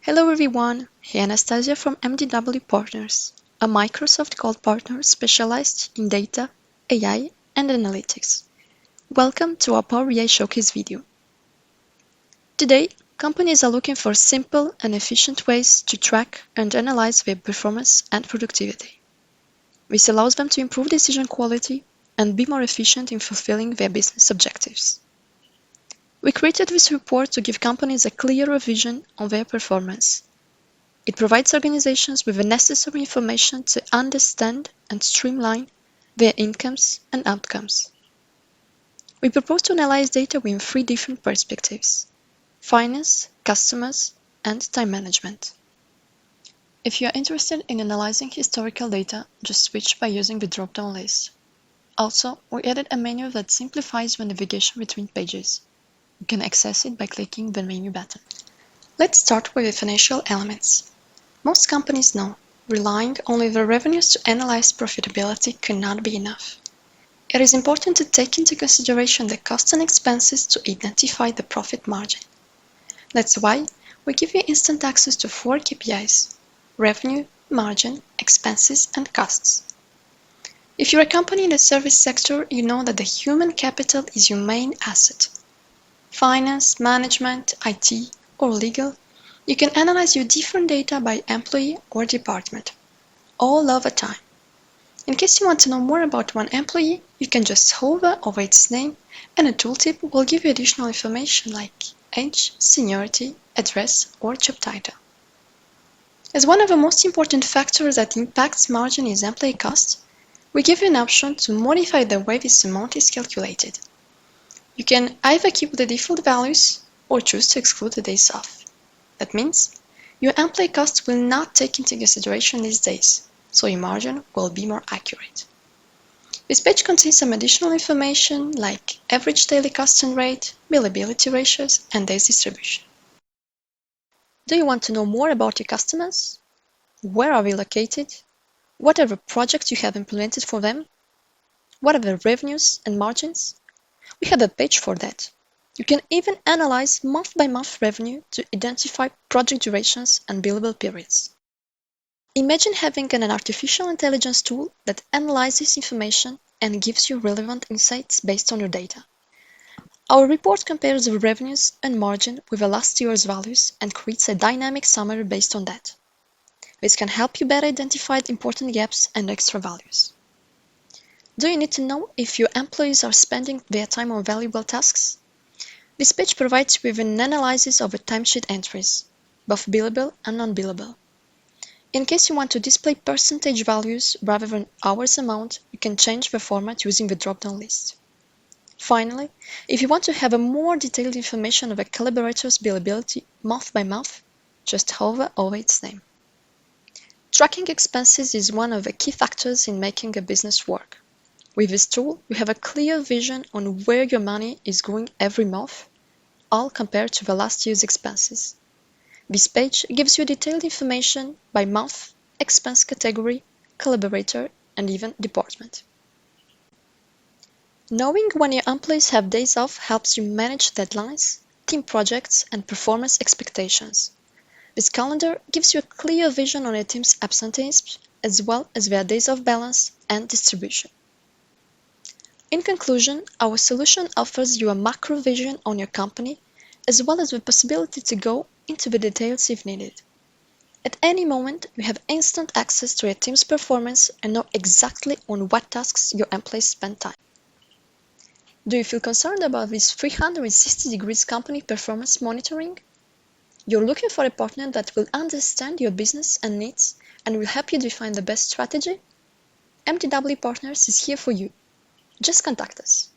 Hello everyone, here Anastasia from MDW Partners, a Microsoft Gold partner specialized in data, AI, and analytics. Welcome to our Power BI Showcase video. Today, companies are looking for simple and efficient ways to track and analyze their performance and productivity. This allows them to improve decision quality and be more efficient in fulfilling their business objectives. We created this report to give companies a clearer vision on their performance. It provides organizations with the necessary information to understand and streamline their incomes and outcomes. We propose to analyze data within three different perspectives: finance, customers, and time management. If you are interested in analyzing historical data, just switch by using the drop-down list. Also, we added a menu that simplifies the navigation between pages. You can access it by clicking the menu button. Let's start with the financial elements. Most companies know relying only on the revenues to analyze profitability cannot be enough. It is important to take into consideration the costs and expenses to identify the profit margin. That's why we give you instant access to 4 KPIs: revenue, margin, expenses, and costs. If you're a company in the service sector, you know that the human capital is your main asset. Finance, management, IT, or legal, you can analyze your different data by employee or department, all over time. In case you want to know more about one employee, you can just hover over its name and a tooltip will give you additional information like age, seniority, address, or job title. As one of the most important factors that impacts margin is employee cost, we give you an option to modify the way this amount is calculated. You can either keep the default values or choose to exclude the days off. That means your employee costs will not take into consideration these days, so your margin will be more accurate. This page contains some additional information like average daily cost and rate, billability ratios, and days distribution. Do you want to know more about your customers? Where are they located? What are the projects you have implemented for them? What are the revenues and margins? We have a page for that. You can even analyze month-by-month revenue to identify project durations and billable periods. Imagine having an artificial intelligence tool that analyzes information and gives you relevant insights based on your data. Our report compares the revenues and margin with the last year's values and creates a dynamic summary based on that. This can help you better identify important gaps and extra values. Do you need to know if your employees are spending their time on valuable tasks? This page provides you with an analysis of the timesheet entries, both billable and non-billable. In case you want to display percentage values rather than hours amount, you can change the format using the drop-down list. Finally, if you want to have a more detailed information of a collaborator's billability month by month, just hover over its name. Tracking expenses is one of the key factors in making a business work. With this tool, you have a clear vision on where your money is going every month, all compared to the last year's expenses. This page gives you detailed information by month, expense category, collaborator, and even department. Knowing when your employees have days off helps you manage deadlines, team projects, and performance expectations. This calendar gives you a clear vision on your team's absenteeism, as well as their days off balance and distribution. In conclusion, our solution offers you a macro vision on your company, as well as the possibility to go into the details if needed. At any moment, you have instant access to your team's performance and know exactly on what tasks your employees spend time. Do you feel concerned about this 360 degrees company performance monitoring? You're looking for a partner that will understand your business and needs and will help you define the best strategy? MDW Partners is here for you. Just contact us.